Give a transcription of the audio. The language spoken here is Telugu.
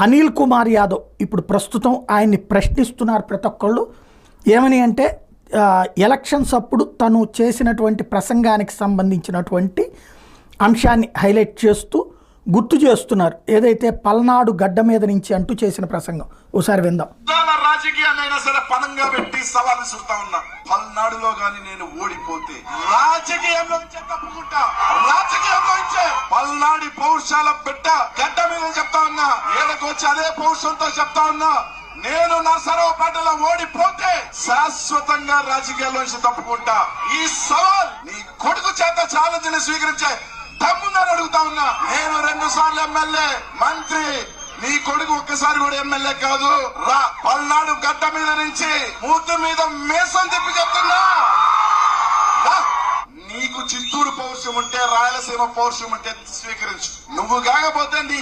అనిల్ కుమార్ యాదవ్ ఇప్పుడు ప్రస్తుతం ఆయన్ని ప్రశ్నిస్తున్నారు ప్రతి ఒక్కళ్ళు. ఏమని అంటే ఎలక్షన్స్ అప్పుడు తను చేసినటువంటి ప్రసంగానికి సంబంధించినటువంటి అంశాన్ని హైలైట్ చేస్తూ గుర్తు చేస్తున్నారు. ఏదైతే పల్నాడు గడ్డ మీద నుంచి అంటూ చేసిన ప్రసంగం ఒకసారి విందాం. రాజకీయాన్నైనా సరే పనంగా పెట్టి సవాలు చూస్తా ఉన్నా. పల్నాడులో గాని నేను ఓడిపోతే రాజకీయంలో తప్పుకుంటా. రాజకీయంలో ఇచ్చే పల్నాడి పౌరుషాల పెట్ట గడ్డ మీద చెప్తా ఉన్నా. ఏడకొచ్చి అదే పౌరుషంతో చెప్తా ఉన్నా. నేను నర్సరావుపేటలో ఓడిపోతే శాశ్వతంగా రాజకీయాల్లోంచి తప్పుకుంటా. ఈ సవాల్ నీ కొడుకు చేత ఛాలెంజ్ ని స్వీకరించే తమ్ముందని అడుగుతా ఉన్నా. నేను 2 సార్లు ఎమ్మెల్యే, మంత్రి. నీ కొడుకు ఒక్కసారి కూడా ఎమ్మెల్యే కాదు. రా పల్నాడు గడ్డ మీద నుంచి మూతి మీద మేసం తిప్పి చెప్తున్నా. నీకు చిత్తూరు పౌరుషం ఉంటే, రాయలసీమ పౌరుషం ఉంటే స్వీకరించు. నువ్వు కాకపోతే నీ